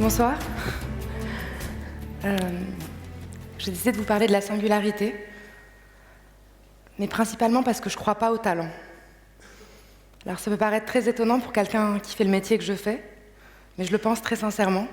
Bonsoir. J'ai décidé de vous parler de la singularité, mais principalement parce que je ne crois pas au talent. Alors ça peut paraître très étonnant pour quelqu'un qui fait le métier que je fais, mais je le pense très sincèrement.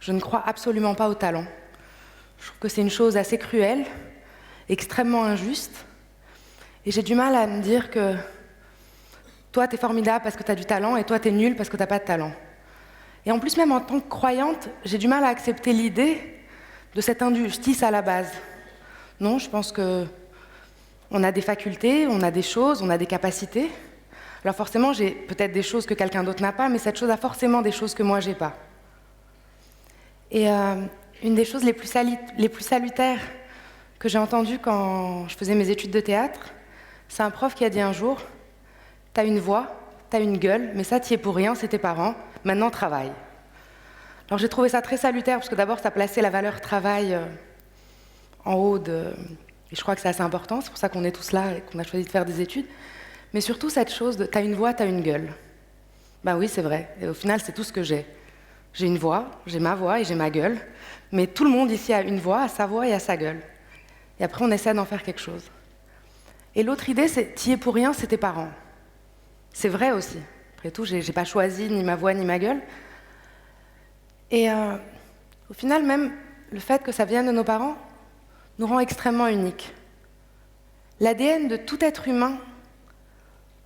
Je ne crois absolument pas au talent. Je trouve que c'est une chose assez cruelle, extrêmement injuste, et j'ai du mal à me dire que toi, t'es formidable parce que t'as du talent, et toi, t'es nul parce que t'as pas de talent. Et en plus, même en tant que croyante, j'ai du mal à accepter l'idée de cette injustice à la base. Non, je pense que on a des facultés, on a des choses, on a des capacités. Alors forcément, j'ai peut-être des choses que quelqu'un d'autre n'a pas, mais cette chose a forcément des choses que moi, j'ai pas. Et une des choses les plus salutaires que j'ai entendues quand je faisais mes études de théâtre, c'est un prof qui a dit un jour « T'as une voix, t'as une gueule, mais ça, t'y es pour rien, c'est tes parents, maintenant travaille. » Alors j'ai trouvé ça très salutaire, parce que d'abord, ça plaçait la valeur travail en haut de... Et je crois que c'est assez important, c'est pour ça qu'on est tous là et qu'on a choisi de faire des études. Mais surtout cette chose de « t'as une voix, t'as une gueule ». Ben oui, c'est vrai, et au final, c'est tout ce que j'ai. J'ai une voix, j'ai ma voix et j'ai ma gueule, mais tout le monde ici a une voix, a sa voix et a sa gueule. Et après, on essaie d'en faire quelque chose. Et l'autre idée, c'est « t'y es pour rien, c'est tes parents ». C'est vrai aussi. Après tout, j'ai pas choisi ni ma voix ni ma gueule. Et au final, même le fait que ça vienne de nos parents nous rend extrêmement uniques. L'ADN de tout être humain,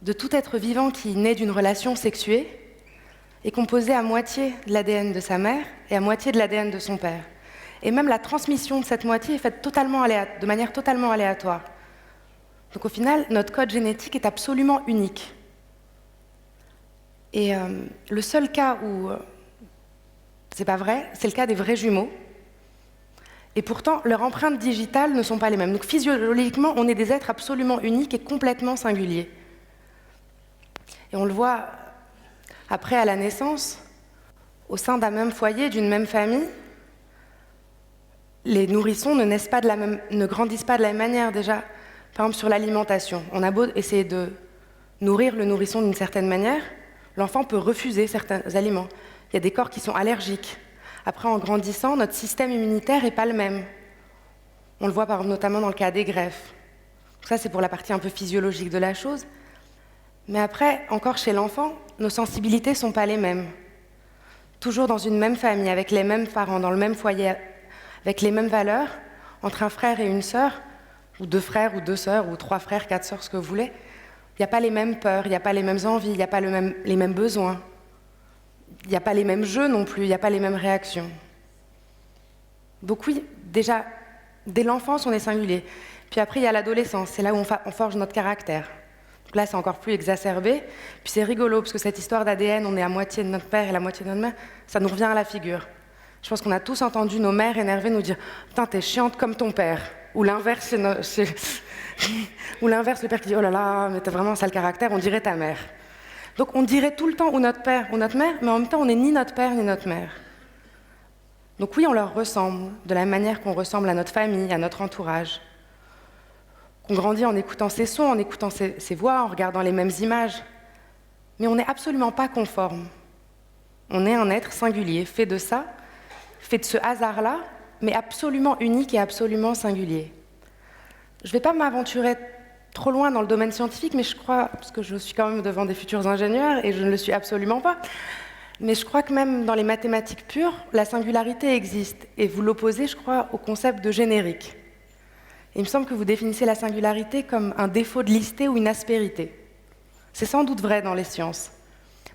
de tout être vivant qui naît d'une relation sexuée, est composé à moitié de l'ADN de sa mère et à moitié de l'ADN de son père. Et même la transmission de cette moitié est faite de manière totalement aléatoire. Donc au final, notre code génétique est absolument unique. Et le seul cas où c'est pas vrai, c'est le cas des vrais jumeaux. Et pourtant, leurs empreintes digitales ne sont pas les mêmes. Donc physiologiquement, on est des êtres absolument uniques et complètement singuliers. Et on le voit après à la naissance, au sein d'un même foyer, d'une même famille, les nourrissons ne grandissent pas de la même manière déjà. Par exemple, sur l'alimentation, on a beau essayer de nourrir le nourrisson d'une certaine manière, l'enfant peut refuser certains aliments. Il y a des corps qui sont allergiques. Après, en grandissant, notre système immunitaire n'est pas le même. On le voit notamment dans le cas des greffes. Ça, c'est pour la partie un peu physiologique de la chose. Mais après, encore chez l'enfant, nos sensibilités ne sont pas les mêmes. Toujours dans une même famille, avec les mêmes parents, dans le même foyer, avec les mêmes valeurs, entre un frère et une sœur, ou deux frères ou deux sœurs, ou trois frères, quatre sœurs, ce que vous voulez, il n'y a pas les mêmes peurs, il n'y a pas les mêmes envies, il n'y a pas les mêmes besoins. Il n'y a pas les mêmes jeux non plus, il n'y a pas les mêmes réactions. Donc oui, déjà, dès l'enfance, on est singulier. Puis après, il y a l'adolescence, c'est là où on forge notre caractère. Donc là, c'est encore plus exacerbé. Puis c'est rigolo, parce que cette histoire d'ADN, on est à moitié de notre père et la moitié de notre mère, ça nous revient à la figure. Je pense qu'on a tous entendu nos mères énervées nous dire « Putain, t'es chiante comme ton père ». Ou l'inverse, ou l'inverse, le père qui dit « Oh là là, mais t'as vraiment un sale caractère, on dirait ta mère ». Donc on dirait tout le temps ou notre père ou notre mère, mais en même temps on n'est ni notre père ni notre mère. Donc oui, on leur ressemble, de la même manière qu'on ressemble à notre famille, à notre entourage. Qu'on grandit en écoutant ses sons, en écoutant ses voix, en regardant les mêmes images. Mais on n'est absolument pas conforme. On est un être singulier, fait de ça, fait de ce hasard-là, mais absolument unique et absolument singulier. Je ne vais pas m'aventurer trop loin dans le domaine scientifique, mais je crois, parce que je suis quand même devant des futurs ingénieurs, et je ne le suis absolument pas, mais je crois que même dans les mathématiques pures, la singularité existe, et vous l'opposez, je crois, au concept de générique. Et il me semble que vous définissez la singularité comme un défaut de listé ou une aspérité. C'est sans doute vrai dans les sciences.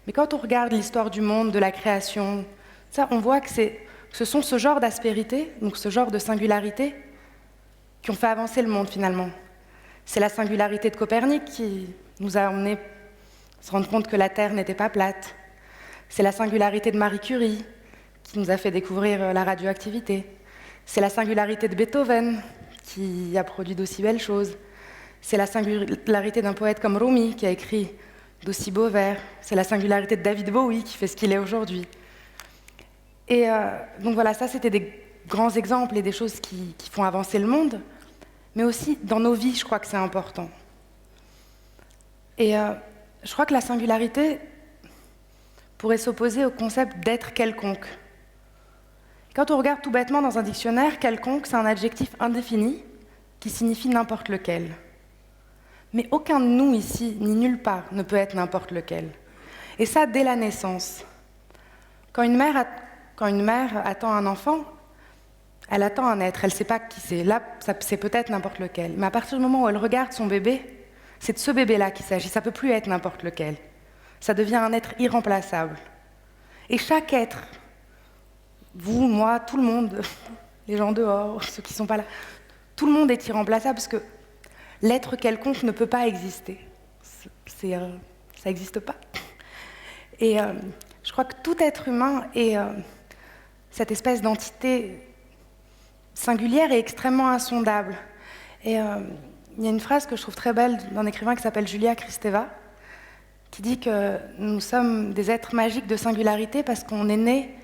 Mais quand on regarde l'histoire du monde, de la création, ça, on voit que ce sont ce genre d'aspérité, donc ce genre de singularité, qui ont fait avancer le monde finalement. C'est la singularité de Copernic qui nous a emmenés se rendre compte que la Terre n'était pas plate. C'est la singularité de Marie Curie qui nous a fait découvrir la radioactivité. C'est la singularité de Beethoven qui a produit d'aussi belles choses. C'est la singularité d'un poète comme Rumi qui a écrit d'aussi beaux vers. C'est la singularité de David Bowie qui fait ce qu'il est aujourd'hui. Et donc voilà, ça c'était des grands exemples et des choses qui font avancer le monde. Mais aussi dans nos vies, je crois que c'est important. Et je crois que la singularité pourrait s'opposer au concept d'être quelconque. Quand on regarde tout bêtement dans un dictionnaire, quelconque, c'est un adjectif indéfini qui signifie n'importe lequel. Mais aucun de nous ici, ni nulle part, ne peut être n'importe lequel. Et ça, dès la naissance. Quand une mère attend un enfant, elle attend un être, elle ne sait pas qui c'est. Là, c'est peut-être n'importe lequel. Mais à partir du moment où elle regarde son bébé, c'est de ce bébé-là qu'il s'agit. Ça ne peut plus être n'importe lequel. Ça devient un être irremplaçable. Et chaque être, vous, moi, tout le monde, les gens dehors, ceux qui ne sont pas là, tout le monde est irremplaçable parce que l'être quelconque ne peut pas exister. Ça n'existe pas. Et je crois que tout être humain est cette espèce d'entité singulière et extrêmement insondable. Et il y a une phrase que je trouve très belle d'un écrivain qui s'appelle Julia Kristeva, qui dit que nous sommes des êtres magiques de singularité parce qu'on est né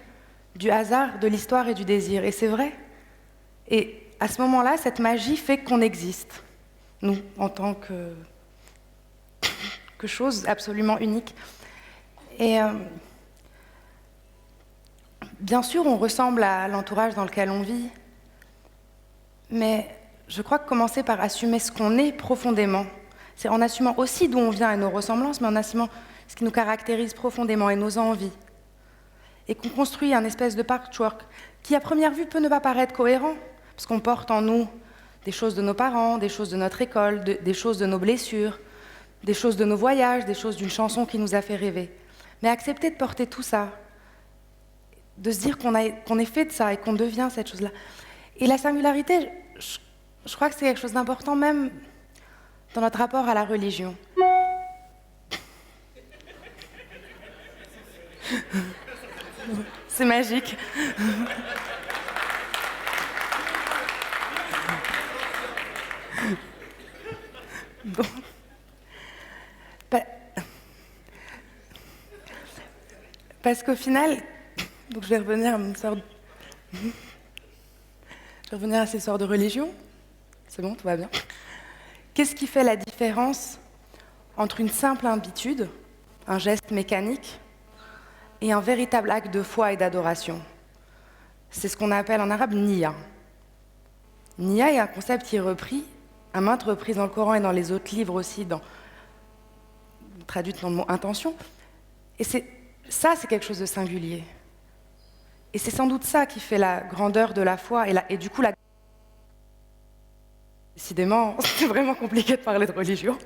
du hasard, de l'histoire et du désir. Et c'est vrai. Et à ce moment-là, cette magie fait qu'on existe, nous, en tant que chose absolument unique. Et bien sûr, on ressemble à l'entourage dans lequel on vit, mais je crois que commencer par assumer ce qu'on est profondément, c'est en assumant aussi d'où on vient et nos ressemblances, mais en assumant ce qui nous caractérise profondément et nos envies. Et qu'on construit un espèce de patchwork qui, à première vue, peut ne pas paraître cohérent, parce qu'on porte en nous des choses de nos parents, des choses de notre école, des choses de nos blessures, des choses de nos voyages, des choses d'une chanson qui nous a fait rêver. Mais accepter de porter tout ça, de se dire qu'on est fait de ça et qu'on devient cette chose-là. Et la singularité, je crois que c'est quelque chose d'important même dans notre rapport à la religion. C'est magique. Bon. Parce qu'au final, donc je vais revenir à ces sortes de religion. C'est bon, tout va bien. Qu'est-ce qui fait la différence entre une simple habitude, un geste mécanique, et un véritable acte de foi et d'adoration? C'est ce qu'on appelle en arabe niya. Niya est un concept qui est repris à maintes reprises dans le Coran et dans les autres livres aussi, traduit dans le mot intention. Et ça, c'est quelque chose de singulier. Et c'est sans doute ça qui fait la grandeur de la foi et du coup la... Décidément, c'est vraiment compliqué de parler de religion.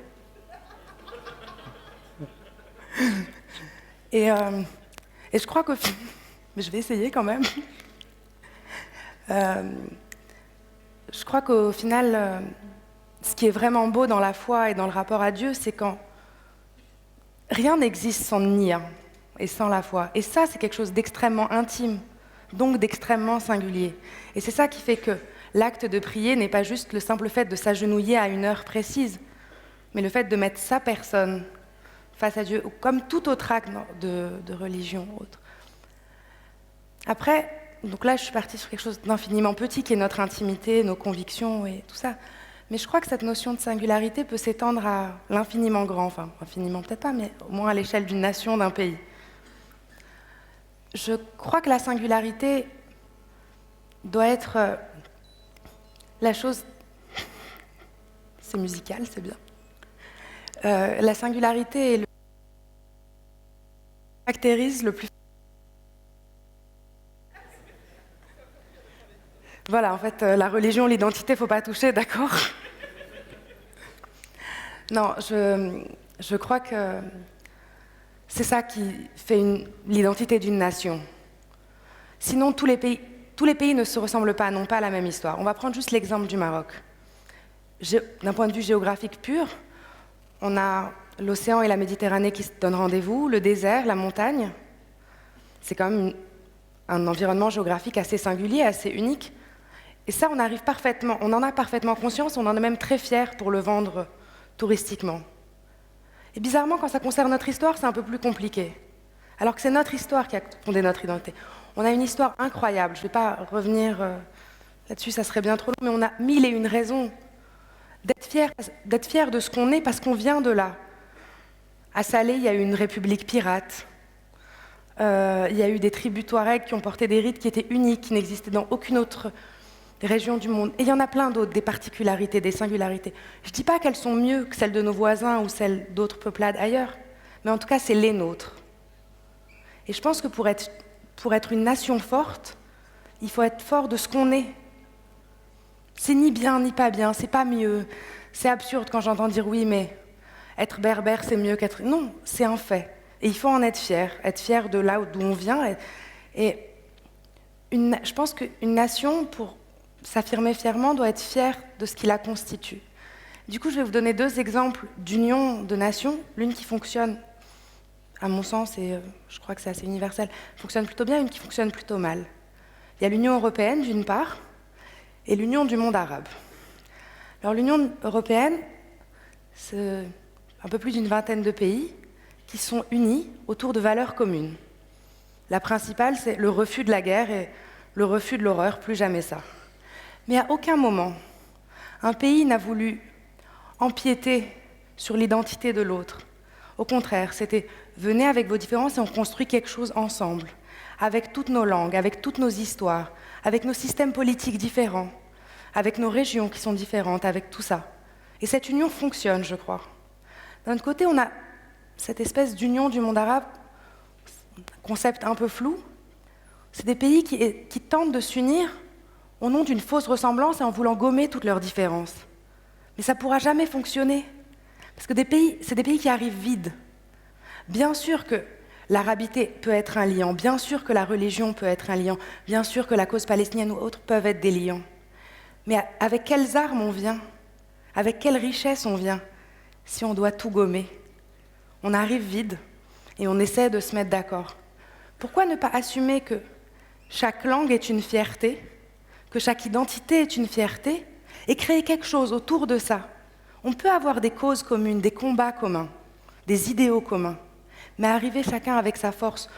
Et je crois qu'au final... Mais je vais essayer quand même. Je crois qu'au final, ce qui est vraiment beau dans la foi et dans le rapport à Dieu, c'est quand rien n'existe sans Nia et sans la foi. Et ça, c'est quelque chose d'extrêmement intime, donc d'extrêmement singulier. Et c'est ça qui fait que l'acte de prier n'est pas juste le simple fait de s'agenouiller à une heure précise, mais le fait de mettre sa personne face à Dieu, comme tout autre acte de religion ou autre. Après, donc là, je suis partie sur quelque chose d'infiniment petit, qui est notre intimité, nos convictions et tout ça. Mais je crois que cette notion de singularité peut s'étendre à l'infiniment grand, enfin, infiniment peut-être pas, mais au moins à l'échelle d'une nation, d'un pays. Je crois que la singularité doit être la chose... C'est musical, c'est bien. La singularité est le caractérise le plus... Voilà, en fait, la religion, l'identité, faut pas toucher, d'accord? Non, je crois que c'est ça qui fait l'identité d'une nation. Sinon, tous les pays ne se ressemblent pas, n'ont pas la même histoire. On va prendre juste l'exemple du Maroc. D'un point de vue géographique pur, on a l'océan et la Méditerranée qui se donnent rendez-vous, le désert, la montagne. C'est quand même un environnement géographique assez singulier, assez unique. Et ça, on en a parfaitement conscience, on en est même très fiers pour le vendre touristiquement. Et bizarrement, quand ça concerne notre histoire, c'est un peu plus compliqué. Alors que c'est notre histoire qui a fondé notre identité. On a une histoire incroyable, je ne vais pas revenir là-dessus, ça serait bien trop long, mais on a 1001 raisons d'être fiers de ce qu'on est parce qu'on vient de là. À Salé, il y a eu une république pirate. Il y a eu des tribus Touaregs qui ont porté des rites qui étaient uniques, qui n'existaient dans aucune autre région du monde. Et il y en a plein d'autres, des particularités, des singularités. Je ne dis pas qu'elles sont mieux que celles de nos voisins ou celles d'autres peuplades ailleurs, mais en tout cas, c'est les nôtres. Et je pense que pour être une nation forte, il faut être fort de ce qu'on est. C'est ni bien ni pas bien, c'est pas mieux. C'est absurde quand j'entends dire oui, mais être berbère, c'est mieux qu'être... Non, c'est un fait. Et il faut en être fier de là d'où on vient. Je pense qu'une nation, pour s'affirmer fièrement, doit être fière de ce qui la constitue. Du coup, je vais vous donner 2 exemples d'union de nations, l'une qui fonctionne, à mon sens, et je crois que c'est assez universel, fonctionne plutôt bien, une qui fonctionne plutôt mal. Il y a l'Union européenne, d'une part, et l'Union du monde arabe. Alors l'Union européenne, c'est un peu plus d'une vingtaine de pays qui sont unis autour de valeurs communes. La principale, c'est le refus de la guerre et le refus de l'horreur, plus jamais ça. Mais à aucun moment, un pays n'a voulu empiéter sur l'identité de l'autre. Au contraire, c'était « venez avec vos différences et on construit quelque chose ensemble ». Avec toutes nos langues, avec toutes nos histoires, avec nos systèmes politiques différents, avec nos régions qui sont différentes, avec tout ça. Et cette union fonctionne, je crois. D'un autre côté, on a cette espèce d'union du monde arabe, concept un peu flou. C'est des pays qui tentent de s'unir au nom d'une fausse ressemblance et en voulant gommer toutes leurs différences. Mais ça ne pourra jamais fonctionner, parce que c'est des pays qui arrivent vides. Bien sûr que l'arabité peut être un liant, bien sûr que la religion peut être un liant, bien sûr que la cause palestinienne ou autres peuvent être des liants. Mais avec quelles armes on vient? Avec quelle richesse on vient si on doit tout gommer? On arrive vide et on essaie de se mettre d'accord. Pourquoi ne pas assumer que chaque langue est une fierté, que chaque identité est une fierté, et créer quelque chose autour de ça? On peut avoir des causes communes, des combats communs, des idéaux communs, mais arriver chacun avec sa force,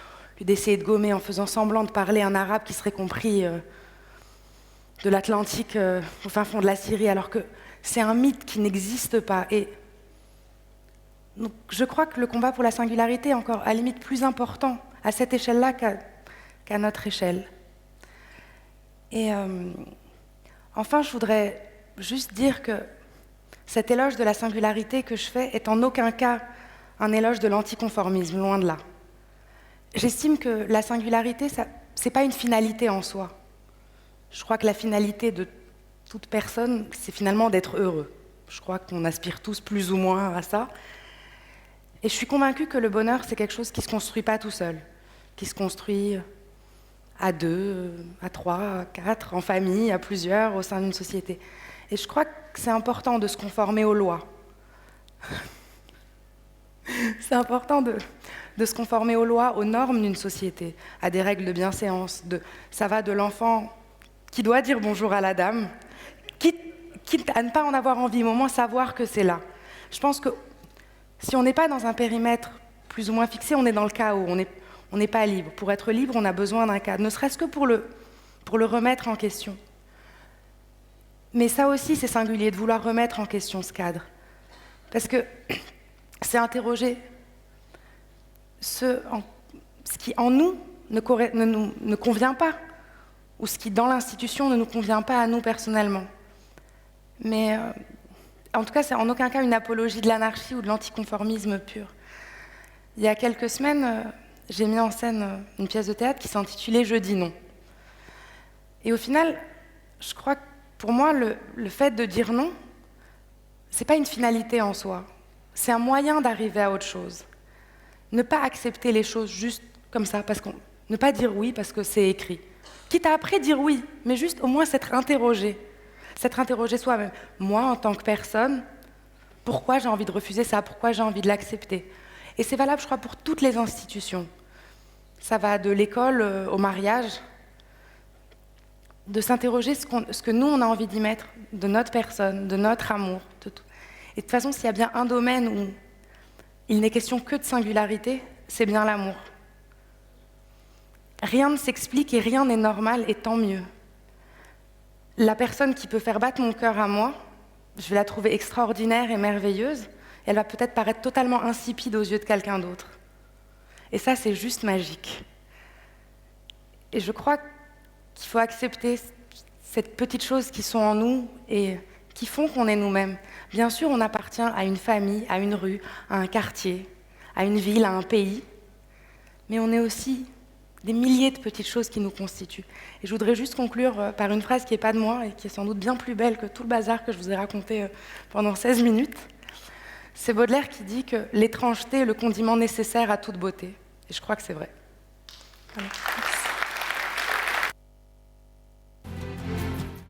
d'essayer de gommer en faisant semblant de parler un arabe qui serait compris de l'Atlantique au fin fond de la Syrie, alors que c'est un mythe qui n'existe pas. Et donc, je crois que le combat pour la singularité est encore à la limite plus important à cette échelle-là qu'à notre échelle. Et enfin, je voudrais juste dire que cet éloge de la singularité que je fais est en aucun cas un éloge de l'anticonformisme, loin de là. J'estime que la singularité, ce n'est pas une finalité en soi. Je crois que la finalité de toute personne, c'est finalement d'être heureux. Je crois qu'on aspire tous plus ou moins à ça. Et je suis convaincue que le bonheur, c'est quelque chose qui ne se construit pas tout seul, qui se construit à 2, à 3, à 4, en famille, à plusieurs, au sein d'une société. Et je crois que c'est important de se conformer aux lois. C'est important de se conformer aux lois, aux normes d'une société, à des règles de bienséance. Ça va de l'enfant qui doit dire bonjour à la dame, quitte à ne pas en avoir envie, mais au moins savoir que c'est là. Je pense que si on n'est pas dans un périmètre plus ou moins fixé, on est dans le chaos, on n'est pas libre. Pour être libre, on a besoin d'un cadre, ne serait-ce que pour le remettre en question. Mais ça aussi, c'est singulier, de vouloir remettre en question ce cadre. Parce que c'est interroger ce qui en nous ne convient pas, ou ce qui dans l'institution ne nous convient pas à nous personnellement. Mais en tout cas, c'est en aucun cas une apologie de l'anarchie ou de l'anticonformisme pur. Il y a quelques semaines, j'ai mis en scène une pièce de théâtre qui s'intitulait « Je dis non ». Et au final, je crois que pour moi, le fait de dire non, c'est pas une finalité en soi. C'est un moyen d'arriver à autre chose. Ne pas accepter les choses juste comme ça, ne pas dire oui parce que c'est écrit. Quitte à après dire oui, mais juste au moins s'être interrogé soi-même. Moi, en tant que personne, pourquoi j'ai envie de refuser ça? Pourquoi j'ai envie de l'accepter? Et c'est valable, je crois, pour toutes les institutions. Ça va de l'école au mariage, de s'interroger ce que nous, on a envie d'y mettre, de notre personne, de notre amour. De tout. Et de toute façon, s'il y a bien un domaine où il n'est question que de singularité, c'est bien l'amour. Rien ne s'explique et rien n'est normal, et tant mieux. La personne qui peut faire battre mon cœur à moi, je vais la trouver extraordinaire et merveilleuse, et elle va peut-être paraître totalement insipide aux yeux de quelqu'un d'autre. Et ça, c'est juste magique. Et je crois qu'il faut accepter ces petites choses qui sont en nous et qui font qu'on est nous-mêmes. Bien sûr, on appartient à une famille, à une rue, à un quartier, à une ville, à un pays, mais on est aussi des milliers de petites choses qui nous constituent. Et je voudrais juste conclure par une phrase qui n'est pas de moi et qui est sans doute bien plus belle que tout le bazar que je vous ai raconté pendant 16 minutes. C'est Baudelaire qui dit que l'étrangeté est le condiment nécessaire à toute beauté. Et je crois que c'est vrai. Voilà.